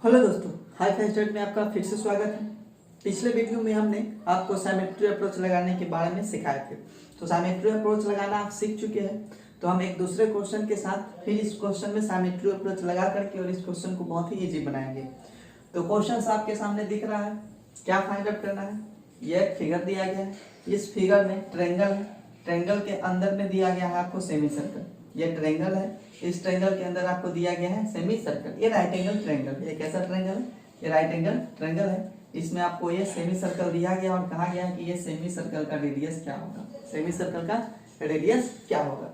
Hello दोस्तों, hi fi study में आपका फिर से स्वागत है। पिछले वीडियो में हमने आपको साइमेट्री अप्रोच लगाने के बारे में सिखाए थे। तो साइमेट्री अप्रोच लगाना आप सीख चुके हैं। तो हम एक दूसरे क्वेश्चन के साथ फिर इस क्वेश्चन में साइमेट्री अप्रोच लगा करके और इस क्वेश्चन को बहुत ही इजी बनाएंगे। तो क्वेश्चन आपके सामने दिख रहा है, क्या फाइंड आउट करना है। यह एक फिगर दिया गया है, इस फिगर में ट्रायंगल है, ट्रायंगल के अंदर में दिया गया है आपको सेमी सर्कल। ये ट्रायंगल है, इस ट्रायंगल के अंदर आपको दिया गया है सेमी सर्कल। ये राइट एंगल ट्रायंगल है। ये कैसा ट्रायंगल है? ये राइट एंगल ट्रायंगल है। इसमें आपको ये सेमी सर्कल दिया गया और कहा गया है कि ये सेमी सर्कल का रेडियस क्या होगा। सेमी सर्कल का रेडियस क्या होगा,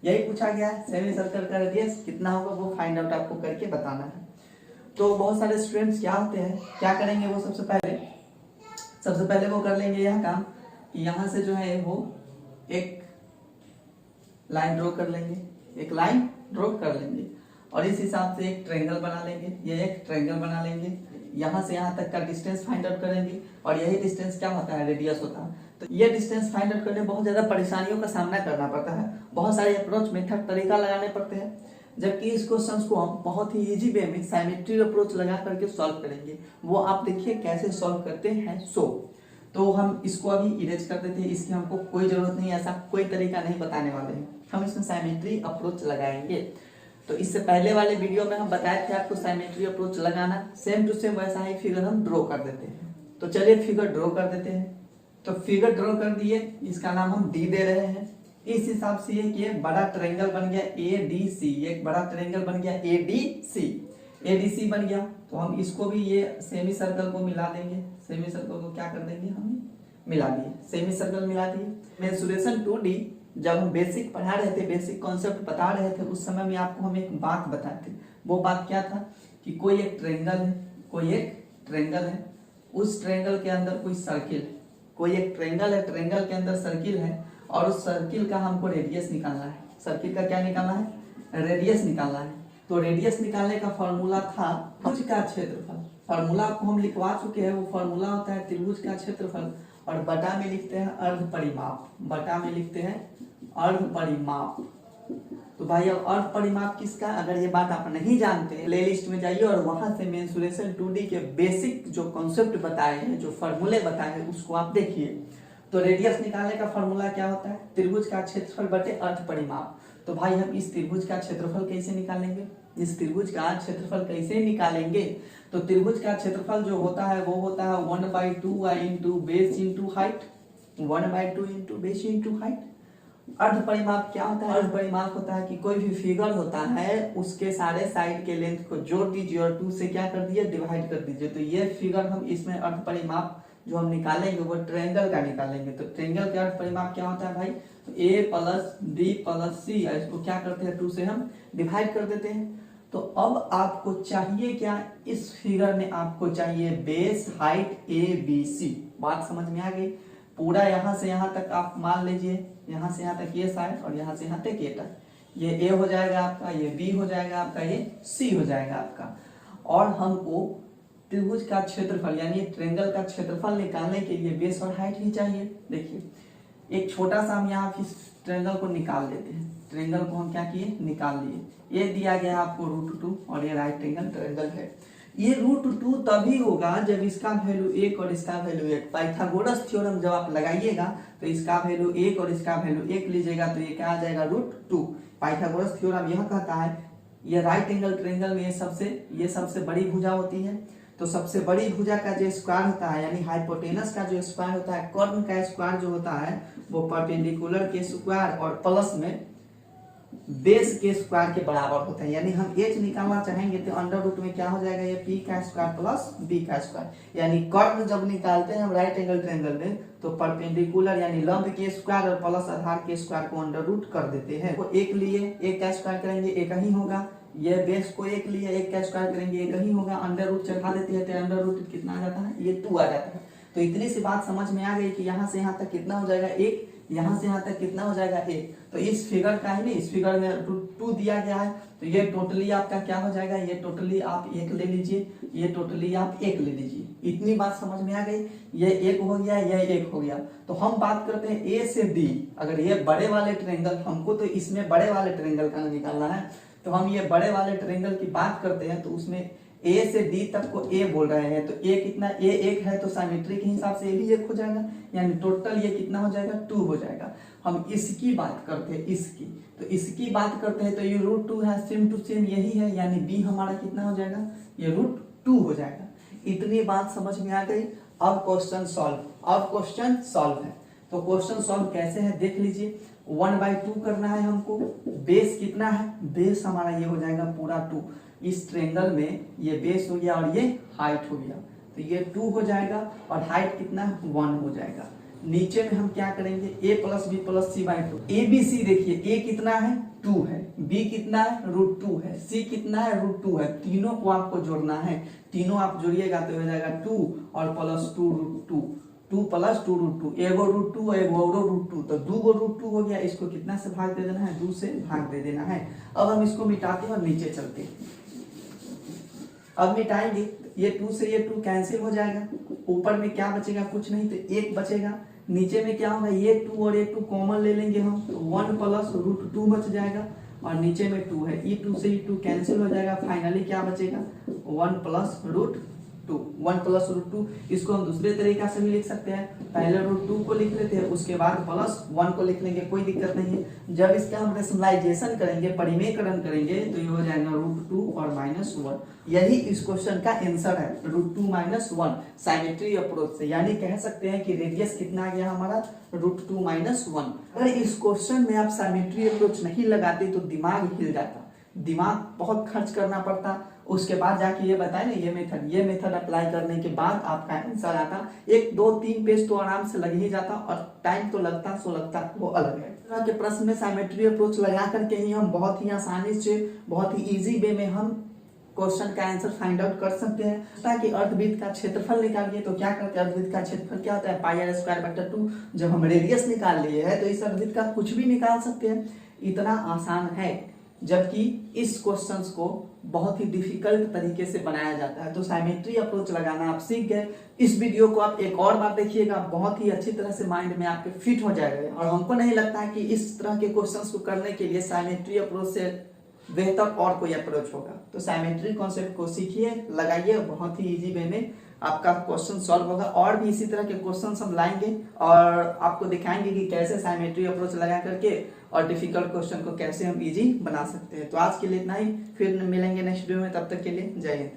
यही पूछा गया है। सेमी सर्कल का रेडियस कितना होगा वो फाइंड आउट आपको करके बताना है। तो बहुत सारे स्टूडेंट्स क्या होते हैं, क्या करेंगे वो सबसे पहले वो कर लेंगे यह काम कि यहाँ से जो है वो एक लाइन ड्रॉ कर लेंगे, एक लाइन ड्रॉ कर लेंगे और इस हिसाब से एक ट्रायंगल बना लेंगे। ये एक ट्रायंगल बना लेंगे, यहाँ से यहाँ तक का डिस्टेंस फाइंड आउट करेंगे और यही डिस्टेंस क्या होता है? रेडियस होता है। तो ये डिस्टेंस फाइंड आउट करने में बहुत ज्यादा परेशानियों का सामना करना पड़ता है, बहुत सारे अप्रोच मेथड तरीका लगाने पड़ते हैं। जबकि इस क्वेश्चन को हम बहुत ही इजी वे में साइमेट्री अप्रोच लगा करके सॉल्व करेंगे। वो आप देखिए कैसे सॉल्व करते हैं। तो हम इसको अभी इरेज कर देते हैं, इसकी हमको कोई जरूरत नहीं, ऐसा कोई तरीका नहीं बताने वाले हैं। हम इसमें साइमेट्री अप्रोच लगाएंगे। तो इससे पहले वाले वीडियो में हम बताए थे आपको साइमेट्री अप्रोच लगाना, सेम टू सेम वैसा ही फिगर हम ड्रॉ कर देते हैं। तो चलिए फिगर ड्रॉ कर देते हैं। तो फिगर ड्रॉ कर दिए, इसका नाम हम डी दे रहे हैं। इस हिसाब से ये बड़ा ट्रायंगल बन गया ADC, एक बड़ा ट्रायंगल बन गया ADC बन गया। तो हम इसको भी ये सेमी सर्कल को मिला देंगे। सेमी सर्कल को क्या कर देंगे, हम मिला दिए, सेमी सर्कल मिला दिए। मेंसुरेशन 2D जब हम बेसिक पढ़ा रहे थे, बेसिक कॉन्सेप्ट बता रहे थे, उस समय में आपको हम एक बात बताए थे। वो बात क्या था कि कोई एक ट्रायंगल है, उस ट्रायंगल के अंदर कोई सर्किल है, कोई एक ट्रायंगल है, ट्रायंगल के अंदर सर्किल है और उस सर्किल का हमको रेडियस निकालना है। सर्किल का क्या निकालना है? रेडियस निकालना है। तो रेडियस निकालने का फॉर्मूला था त्रिभुज का क्षेत्रफल। फॉर्मूला आपको हम लिखवा चुके हैं। वो फॉर्मूला होता है त्रिभुज का क्षेत्रफल और बटा में लिखते हैं अर्ध परिमाप। बटा में लिखते हैं अर्ध परिमाप। तो भाई अब अर्ध परिमाप किसका, अगर ये बात आप नहीं जानते, प्ले लिस्ट में जाइए और वहां से मेंसुरेशन 2D के बेसिक जो कॉन्सेप्ट बताए हैं, जो फॉर्मूले बताए हैं, उसको आप देखिए। तो रेडियस निकालने का फॉर्मूला क्या होता है? त्रिभुज का क्षेत्रफल बटे अर्ध परिमाप। तो भाई हम इस त्रिभुज का क्षेत्रफल कैसे निकालेंगे? इस त्रिभुज का क्षेत्रफल कैसे निकालेंगे? तो त्रिभुज का क्षेत्रफल जो होता है वो होता है 1/2 into base into height. 1/2 into base into height. अर्ध परिमाप क्या होता है? अर्ध परिमाप होता है कि कोई भी फिगर होता है उसके सारे साइड के लेंथ को जोड़ दीजिए और 2 से क्या कर दीजिए, डिवाइड कर दीजिए। तो ये फिगर हम इसमें अर्ध परिमाप जो हम निकालेंगे वो ट्रायंगल का निकालेंगे। तो ट्रायंगल का अर्ध परिमाप क्या होता है भाई? तो A + B + C, इसको क्या करते हैं 2 से हम डिवाइड कर देते हैं। तो अब आपको चाहिए क्या? इस फिगर में आपको चाहिए बेस, हाइट, ABC। बात समझ में आ गई? पूरा यहाँ से यहाँ तक आप मान लीजिए, यहाँ से यहाँ तक ये साइड और यहाँ से यहाँ तक ये तक, ये A हो जाएगा आपका, ये B हो जाएगा आपका, ये C हो जाएगा आपका। और हमको त्रिभुज का क्षेत्रफल यानी ट्रायंगल का क्षेत्रफल निकालने के लिए बेस और हाइट ही चाहिए। देखिए एक छोटा सा हम यहाँ इस ट्रायंगल को निकाल लेते हैं। ट्रायंगल को हम क्या किए, निकाल लिए। ये दिया गया आपको √2 और ये राइट एंगल ट्रायंगल है। ये √2 तभी होगा जब इसका वैल्यू 1 और इसका वैल्यू 1। पाइथागोरस थ्योरम जब आप लगाइएगा तो इसका वैल्यू 1 और इसका वैल्यू 1 लीजिएगा तो ये क्या आ जाएगा, √2। पाइथागोरस थ्योरम यह कहता है ये राइट एंगल ट्रायंगल में ये सबसे बड़ी भुजा होती है। तो सबसे बड़ी भुजा का जो स्क्वायर होता है यानी हाइपोटेनस का जो स्क्वायर होता है, कर्ण का स्क्वायर जो होता है वो परपेंडिकुलर के स्क्वायर और प्लस में बेस के स्क्वायर के बराबर होता है। यानी हम h निकालना चाहेंगे तो अंडर में क्या हो जाएगा, ये p का स्क्वायर प्लस b का स्क्वायर। यानी कर्ण जब निकालते हैं हम राइट एंगल ट्रायंगल में तो परपेंडिकुलर यानी लंब के स्क्वायर और प्लस आधार के स्क्वायर को अंडर कर देते हैं। वो एक लिए एक का स्क्वायर करेंगे एक ही होगा, ये बेस को एक लिए एक का स्क्वायर करेंगे एक ही होगा, अंडर चढ़ा देते हैं तो अंडर कितना आ जाता है, ये 2 आ जाता है। तो इतनी सी बात समझ में आ गई कि यहाँ से यहाँ तक कितना हो जाएगा 1, यहाँ से यहाँ तक कितना हो जाएगा 1। तो इस फिगर का ही नहीं, इस फिगर में 2 दिया गया है तो ये टोटली आपका क्या हो जाएगा, ये टोटली आप 1 ले लीजिए, ये टोटली आप 1 ले लीजिए। इतनी बात समझ में आ गई। ये 1 हो गया, ये 1 हो गया। तो हम बात करते हैं A से D। अगर ये बड़े वाले ट्रायंगल, हमको तो इसमें बड़े वाले ट्रायंगल का निकालना है, तो हम ये बड़े वाले ट्रायंगल की बात करते हैं तो उसमें ए से डी तक को ए बोल रहे हैं, तो ए कितना, ए एक है तो साइमेट्री के हिसाब से ए भी एक हो जाएगा, यानी टोटल ये कितना हो जाएगा, 2 हो जाएगा। हम इसकी बात करते हैं, इसकी, तो इसकी बात करते हैं तो ये √2 है, सेम टू सेम यही है, यानी बी हमारा कितना हो जाएगा, ये √2 हो जाएगा। इतनी बात समझ में आ गई। अब क्वेश्चन सॉल्व, अब क्वेश्चन सॉल्व है। तो क्वेश्चन सॉल्व कैसे है देख लीजिए। 1/2 करना है हमको। बेस कितना है, बेस हमारा ये हो जाएगा पूरा 2। इस ट्रेंगल में ये बेस हो गया और ये हाइट हो गया, तो ये 2 हो जाएगा और हाइट कितना 1 हो जाएगा। नीचे में हम क्या करेंगे, a + b + c/2। A B C देखिए, a कितना है 2 है, b कितना है √2 है, c कितना है √2 है। तीनों को आपको जोड़ना है, तीनों आप जोड़िएगा तो हो जाएगा 2 और +2 √2, 2 + 2 √2, एगो √2 एगो और √2, तो 2 गो √2 हो गया। इसको कितना से भाग दे देना है, 2 से भाग दे देना है। अब हम इसको मिटाते हैं और नीचे चलते हैं। अब मिटाएंगे, ये 2 से ये 2 कैंसिल हो जाएगा, ऊपर में क्या बचेगा, कुछ नहीं, तो 1 बचेगा। नीचे में क्या होगा, ये 2 और ये 2 कॉमन ले लेंगे हम, तो 1 + √2 बच जाएगा और नीचे में 2 है, ये 2 से ये 2 कैंसिल हो जाएगा। फाइनली क्या बचेगा, 1 + √2, 1 + √2। इसको हम दूसरे तरीका से भी लिख सकते हैं, पहले √2 को लिख लेते हैं, उसके बाद +1 को लिख लेंगे, कोई दिक्कत नहीं है। जब इसका हम रेशनलाइजेशन करेंगे, परिमेयकरण करेंगे, तो ये हो जाएगा √2 और -1। यही इस क्वेश्चन का आंसर है, √2 - 1 साइमेट्री अप्रोच से। यानी कह सकते हैं कि रेडियस कितना आ गया हमारा, √2 - 1। अगर इस क्वेश्चन में आप साइमेट्री अप्रोच नहीं लगाते तो दिमाग हिल जाता, दिमाग बहुत खर्च करना पड़ता। उसके बाद जाके ये बताए ना, ये मेथड अप्लाई करने के बाद आपका आंसर आता। 1 2 3 पेज तो आराम से लग ही जाता और टाइम तो लगता, सो लगता वो अलग है। इस तरह के प्रश्न में साइमेट्री अप्रोच लगा करके ही हम बहुत ही आसानी से, बहुत ही इजी वे में हम क्वेश्चन का आंसर फाइंड आउट कर सकते हैं। ताकि अर्धवृत्त का क्षेत्रफल निकालिए, तो क्या करते हैं, अर्धवृत्त का क्षेत्रफल क्या होता है, πr²/2। जब हम रेडियस निकाल लिए हैं तो इस अर्धवृत्त का कुछ भी निकाल सकते हैं, इतना आसान है। जबकि इस क्वेश्चंस को बहुत ही डिफिकल्ट तरीके से बनाया जाता है। तो साइमेट्री अप्रोच लगाना आप सीख गए। इस वीडियो को आप एक और बार देखिएगा, बहुत ही अच्छी तरह से माइंड में आपके फिट हो जाएगा। और हमको नहीं लगता है कि इस तरह के क्वेश्चंस को करने के लिए साइमेट्री अप्रोच से बेहतर और कोई अप्रोच होगा। तो साइमेट्री कॉन्सेप्ट को सीखिए, लगाइए, बहुत ही इजी वे में आपका क्वेश्चन सॉल्व होगा। और भी इसी तरह के क्वेश्चंस हम लाएंगे और आपको दिखाएंगे कि कैसे साइमेट्री अप्रोच लगा करके और डिफिकल्ट क्वेश्चन को कैसे हम इजी बना सकते हैं। तो आज के लिए इतना ही, फिर मिलेंगे नेक्स्ट वीडियो में, तब तक के लिए जय हिंद।